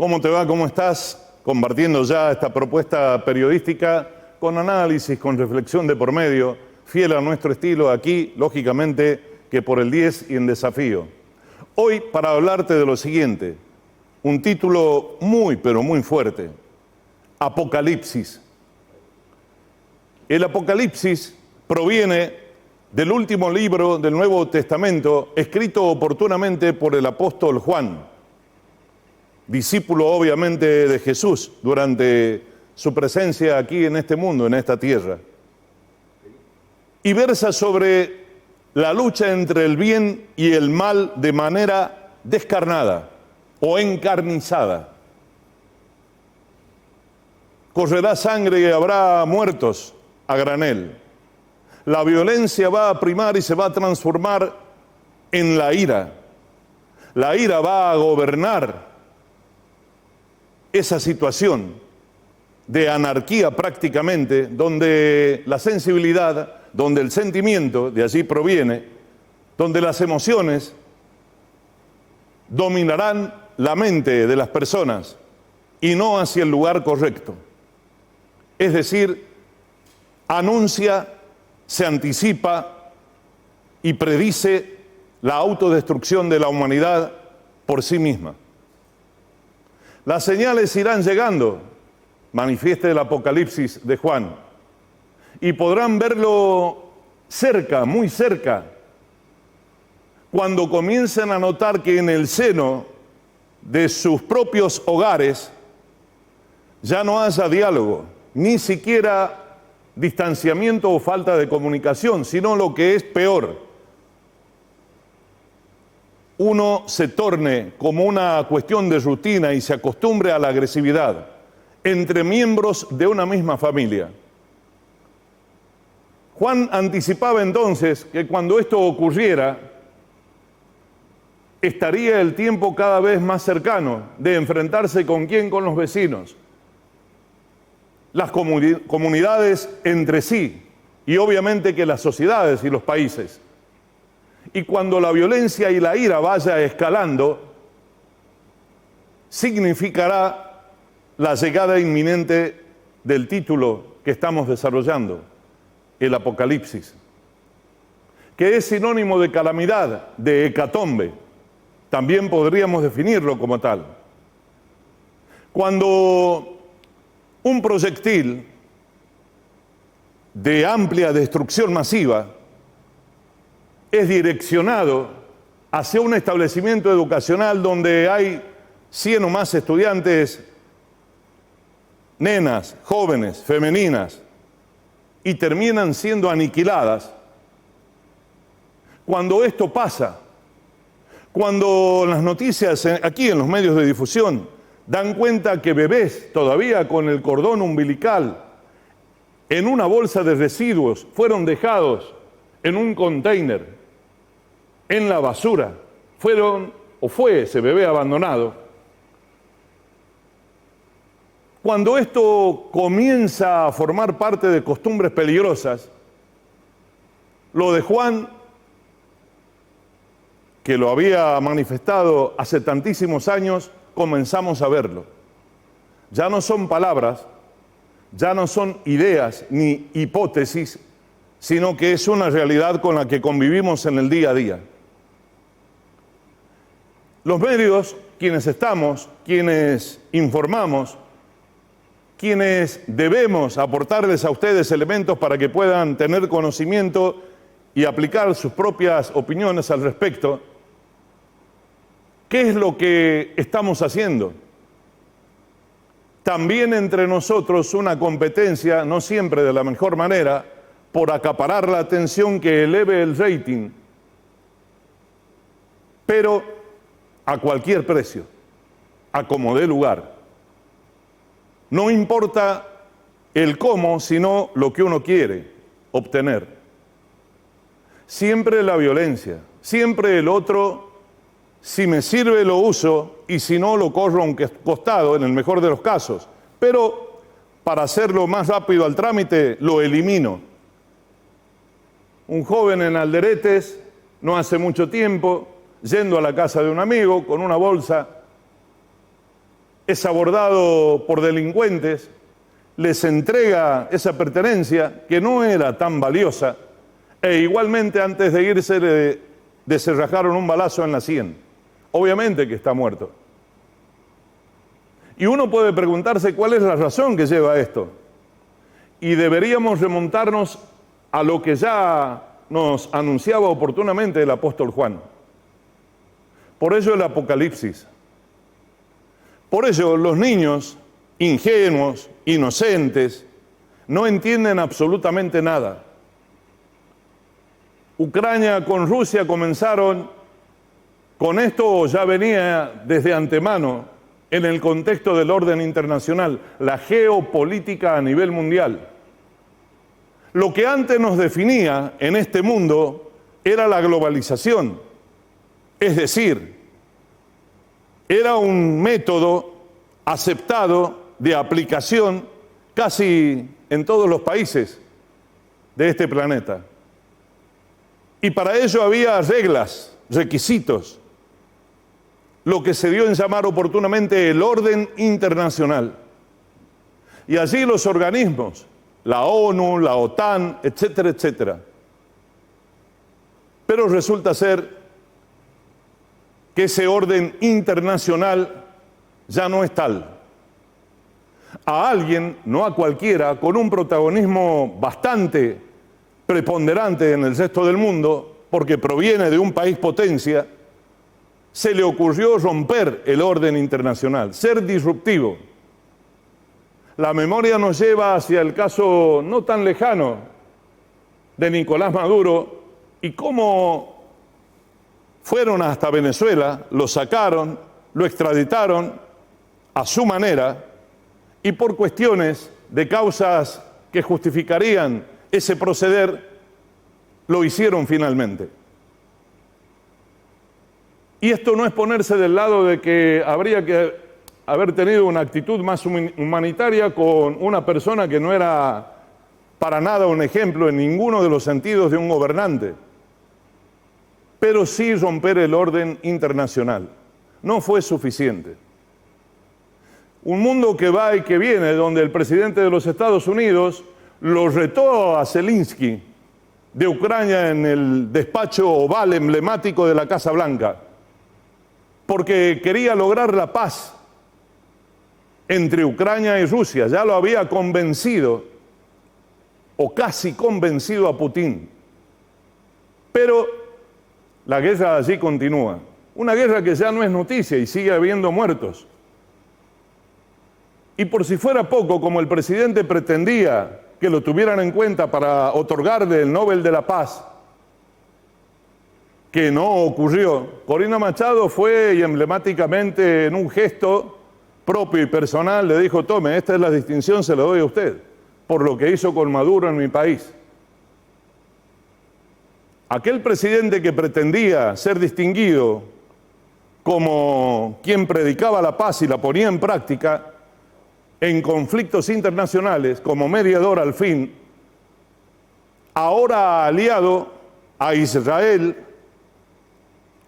¿Cómo te va? ¿Cómo estás? Compartiendo ya esta propuesta periodística con análisis, con reflexión de por medio, fiel a nuestro estilo aquí, lógicamente, que por el 10 y en desafío. Hoy para hablarte de lo siguiente, un título muy, pero muy fuerte, Apocalipsis. El Apocalipsis proviene del último libro del Nuevo Testamento, escrito oportunamente por el apóstol Juan, discípulo obviamente de Jesús durante su presencia aquí en este mundo, en esta tierra. Y versa sobre la lucha entre el bien y el mal de manera descarnada o encarnizada. Correrá sangre y habrá muertos a granel. La violencia va a primar y se va a transformar en la ira. La ira va a gobernar esa situación de anarquía prácticamente, donde la sensibilidad, donde el sentimiento, de allí proviene, donde las emociones dominarán la mente de las personas y no hacia el lugar correcto. Es decir, anuncia, se anticipa y predice la autodestrucción de la humanidad por sí misma. Las señales irán llegando, manifiesta el Apocalipsis de Juan, y podrán verlo cerca, muy cerca, cuando comiencen a notar que en el seno de sus propios hogares ya no haya diálogo, ni siquiera distanciamiento o falta de comunicación, sino lo que es peor, uno se torne como una cuestión de rutina y se acostumbre a la agresividad entre miembros de una misma familia. Juan anticipaba entonces que cuando esto ocurriera, estaría el tiempo cada vez más cercano de enfrentarse con quién, con los vecinos, las comunidades entre sí y obviamente que las sociedades y los países. Y cuando la violencia y la ira vaya escalando, significará la llegada inminente del título que estamos desarrollando, el Apocalipsis, que es sinónimo de calamidad, de hecatombe. También podríamos definirlo como tal. Cuando un proyectil de amplia destrucción masiva es direccionado hacia un establecimiento educacional donde hay 100 o más estudiantes, nenas, jóvenes, femeninas, y terminan siendo aniquiladas. Cuando esto pasa, cuando las noticias aquí en los medios de difusión dan cuenta que bebés todavía con el cordón umbilical en una bolsa de residuos fueron dejados en un container en la basura, fue ese bebé abandonado. Cuando esto comienza a formar parte de costumbres peligrosas, lo de Juan, que lo había manifestado hace tantísimos años, comenzamos a verlo. Ya no son palabras, ya no son ideas ni hipótesis, sino que es una realidad con la que convivimos en el día a día. Los medios, quienes estamos, quienes informamos, quienes debemos aportarles a ustedes elementos para que puedan tener conocimiento y aplicar sus propias opiniones al respecto, ¿qué es lo que estamos haciendo? También entre nosotros una competencia, no siempre de la mejor manera, por acaparar la atención que eleve el rating, pero a cualquier precio, a como dé lugar. No importa el cómo, sino lo que uno quiere obtener. Siempre la violencia, siempre el otro, si me sirve lo uso y si no lo corro a un costado, en el mejor de los casos. Pero para hacerlo más rápido al trámite, lo elimino. Un joven en Alderetes, no hace mucho tiempo, yendo a la casa de un amigo con una bolsa, es abordado por delincuentes, les entrega esa pertenencia que no era tan valiosa e igualmente antes de irse le deserrajaron un balazo en la sien. Obviamente que está muerto. Y uno puede preguntarse cuál es la razón que lleva a esto. Y deberíamos remontarnos a lo que ya nos anunciaba oportunamente el apóstol Juan. Por ello el Apocalipsis. Por ello los niños ingenuos, inocentes, no entienden absolutamente nada. Ucrania con Rusia comenzaron con esto, o ya venía desde antemano en el contexto del orden internacional, la geopolítica a nivel mundial. Lo que antes nos definía en este mundo era la globalización, es decir, era un método aceptado de aplicación casi en todos los países de este planeta. Y para ello había reglas, requisitos, lo que se dio en llamar oportunamente el orden internacional. Y allí los organismos, la ONU, la OTAN, etcétera, etcétera. Pero resulta ser que ese orden internacional ya no es tal. A alguien, no a cualquiera, con un protagonismo bastante preponderante en el resto del mundo, porque proviene de un país potencia, se le ocurrió romper el orden internacional, ser disruptivo. La memoria nos lleva hacia el caso no tan lejano de Nicolás Maduro y cómo fueron hasta Venezuela, lo sacaron, lo extraditaron a su manera y por cuestiones de causas que justificarían ese proceder, lo hicieron finalmente. Y esto no es ponerse del lado de que habría que haber tenido una actitud más humanitaria con una persona que no era para nada un ejemplo en ninguno de los sentidos de un gobernante, pero sí romper el orden internacional. No fue suficiente. Un mundo que va y que viene, donde el presidente de los Estados Unidos lo retó a Zelensky de Ucrania en el despacho oval emblemático de la Casa Blanca, porque quería lograr la paz entre Ucrania y Rusia. Ya lo había convencido, o casi convencido a Putin. Pero la guerra allí continúa. Una guerra que ya no es noticia y sigue habiendo muertos. Y por si fuera poco, como el presidente pretendía que lo tuvieran en cuenta para otorgarle el Nobel de la Paz, que no ocurrió, Corina Machado fue y emblemáticamente en un gesto propio y personal le dijo: tome, esta es la distinción, se la doy a usted, por lo que hizo con Maduro en mi país. Aquel presidente que pretendía ser distinguido como quien predicaba la paz y la ponía en práctica en conflictos internacionales como mediador al fin, ahora aliado a Israel,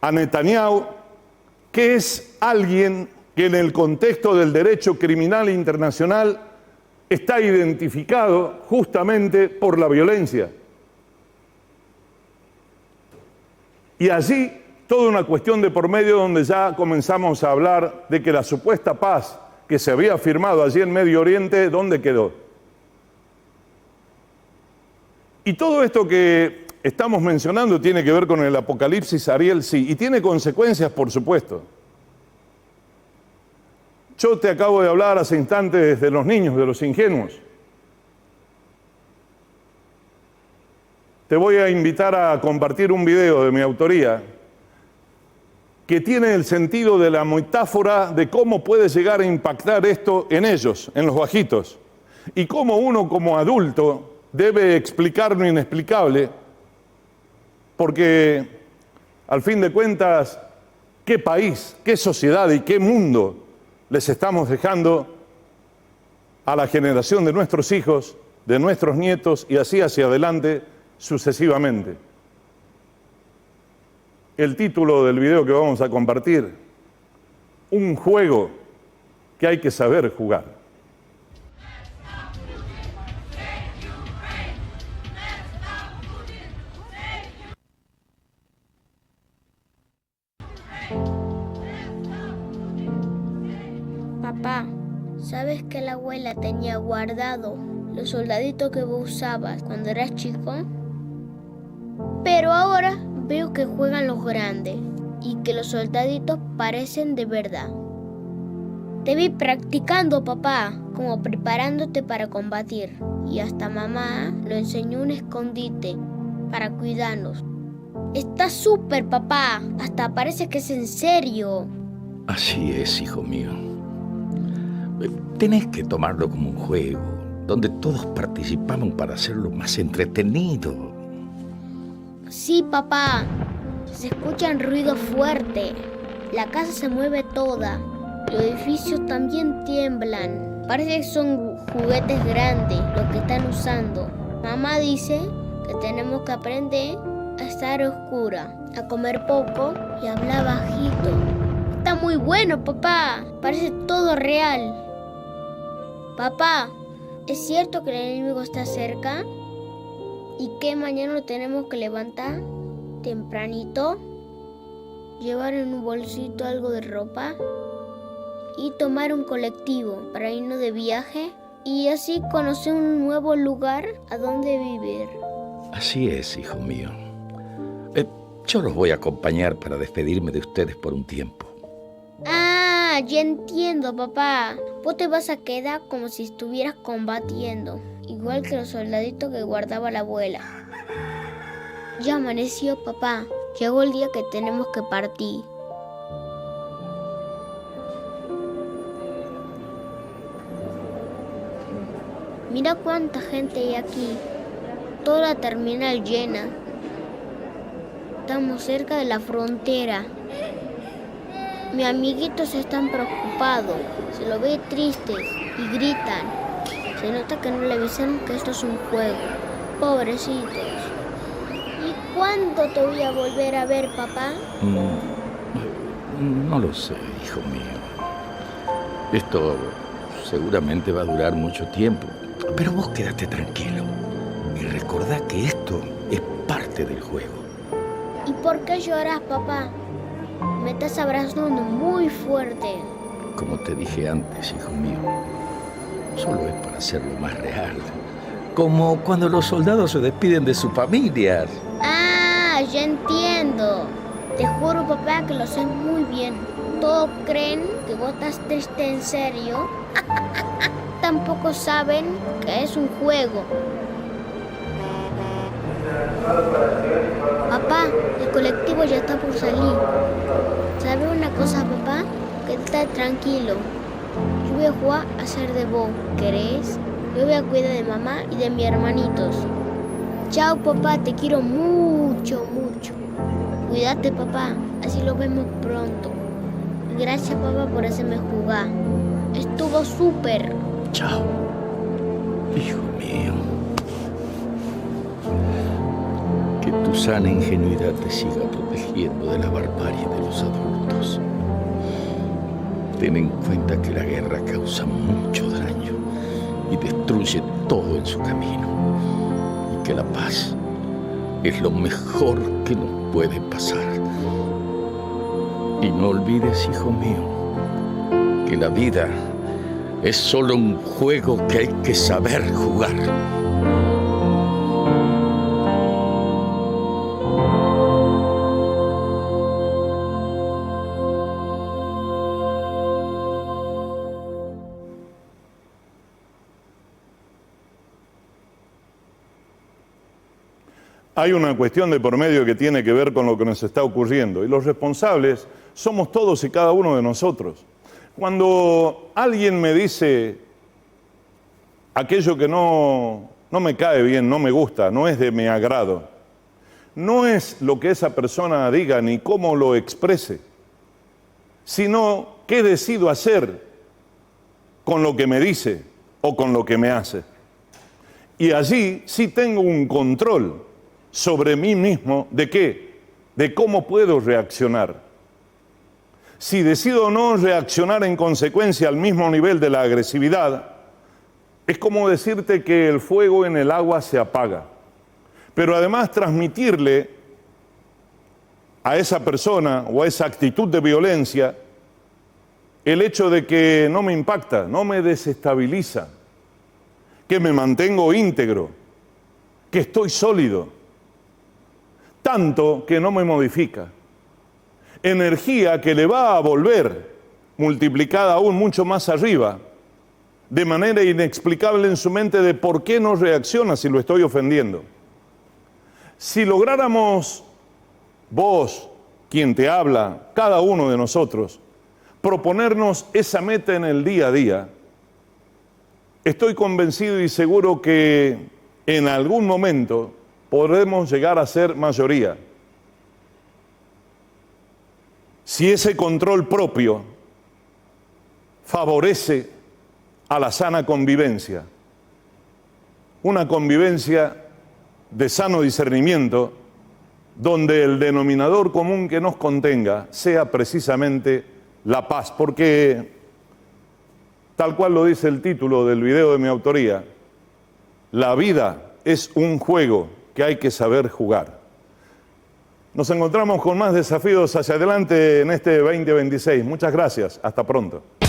a Netanyahu, que es alguien que en el contexto del derecho criminal internacional está identificado justamente por la violencia. Y allí toda una cuestión de por medio donde ya comenzamos a hablar de que la supuesta paz que se había firmado allí en Medio Oriente, ¿dónde quedó? Y todo esto que estamos mencionando tiene que ver con el Apocalipsis, Ariel, sí, y tiene consecuencias, por supuesto. Yo te acabo de hablar hace instantes de los niños, de los ingenuos. Te voy a invitar a compartir un video de mi autoría que tiene el sentido de la metáfora de cómo puede llegar a impactar esto en ellos, en los bajitos, y cómo uno como adulto debe explicar lo inexplicable, porque al fin de cuentas, ¿qué país, qué sociedad y qué mundo les estamos dejando a la generación de nuestros hijos, de nuestros nietos y así hacia adelante sucesivamente? El título del video que vamos a compartir: un juego que hay que saber jugar. Papá, ¿sabes que la abuela tenía guardado los soldaditos que vos usabas cuando eras chico? Pero ahora veo que juegan los grandes y que los soldaditos parecen de verdad. Te vi practicando, papá, como preparándote para combatir. Y hasta mamá lo enseñó un escondite para cuidarnos. Está súper, papá. Hasta parece que es en serio. Así es, hijo mío. Tenés que tomarlo como un juego, donde todos participamos para hacerlo más entretenido. Sí, papá. Se escuchan ruidos fuertes. La casa se mueve toda. Los edificios también tiemblan. Parece que son juguetes grandes los que están usando. Mamá dice que tenemos que aprender a estar oscura, a comer poco y a hablar bajito. Está muy bueno, papá. Parece todo real. Papá, ¿es cierto que el enemigo está cerca? ¿Y que mañana lo tenemos que levantar tempranito? Llevar en un bolsito algo de ropa y tomar un colectivo para irnos de viaje y así conocer un nuevo lugar a donde vivir. Así es, hijo mío. Yo los voy a acompañar para despedirme de ustedes por un tiempo. Ah, ya entiendo, papá. Vos te vas a quedar como si estuvieras combatiendo, igual que los soldaditos que guardaba la abuela. Ya amaneció, papá. Llegó el día que tenemos que partir. Mira cuánta gente hay aquí. Toda la terminal llena. Estamos cerca de la frontera. Mis amiguitos están preocupados. Se lo ve tristes y gritan. Se nota que no le avisaron que esto es un juego. Pobrecitos. ¿Y cuándo te voy a volver a ver, papá? No lo sé, hijo mío. Esto seguramente va a durar mucho tiempo. Pero vos quédate tranquilo y recordá que esto es parte del juego. ¿Y por qué lloras, papá? Me estás abrazando muy fuerte. Como te dije antes, hijo mío, solo es para hacerlo más real. Como cuando los soldados se despiden de sus familias. Ah, ya entiendo. Te juro, papá, que lo sé muy bien. Todos creen que vos estás triste en serio. Tampoco saben que es un juego. Papá, el colectivo ya está por salir. ¿Sabes una cosa, papá? Quédate tranquilo. Yo voy a jugar a ser de vos. ¿Querés? Yo voy a cuidar de mamá y de mis hermanitos. Chao, papá, te quiero mucho, mucho. Cuídate, papá, así lo vemos pronto. Gracias, papá, por hacerme jugar. Estuvo súper. Chao, hijo mío. Que tu sana ingenuidad te siga protegiendo de la barbarie de los adultos. Ten en cuenta que la guerra causa mucho daño y destruye todo en su camino. Y que la paz es lo mejor que nos puede pasar. Y no olvides, hijo mío, que la vida es solo un juego que hay que saber jugar. Hay una cuestión de por medio que tiene que ver con lo que nos está ocurriendo y los responsables somos todos y cada uno de nosotros. Cuando alguien me dice aquello que no me cae bien, no me gusta, no es de mi agrado, no es lo que esa persona diga ni cómo lo exprese, sino qué decido hacer con lo que me dice o con lo que me hace. Y allí sí tengo un control sobre mí mismo, ¿de qué? De cómo puedo reaccionar. si decido no reaccionar en consecuencia al mismo nivel de la agresividad, es como decirte que el fuego en el agua se apaga. Pero además transmitirle a esa persona o a esa actitud de violencia el hecho de que no me impacta, no me desestabiliza, que me mantengo íntegro, que estoy sólido, tanto que no me modifica. Energía que le va a volver multiplicada aún mucho más arriba, de manera inexplicable en su mente de por qué no reacciona si lo estoy ofendiendo. Si lográramos, vos, quien te habla, cada uno de nosotros, proponernos esa meta en el día a día, estoy convencido y seguro que en algún momento podremos llegar a ser mayoría. Si ese control propio favorece a la sana convivencia, una convivencia de sano discernimiento, donde el denominador común que nos contenga sea precisamente la paz, porque tal cual lo dice el título del video de mi autoría, la vida es un juego que hay que saber jugar. Nos encontramos con más desafíos hacia adelante en este 2026. Muchas gracias. Hasta pronto.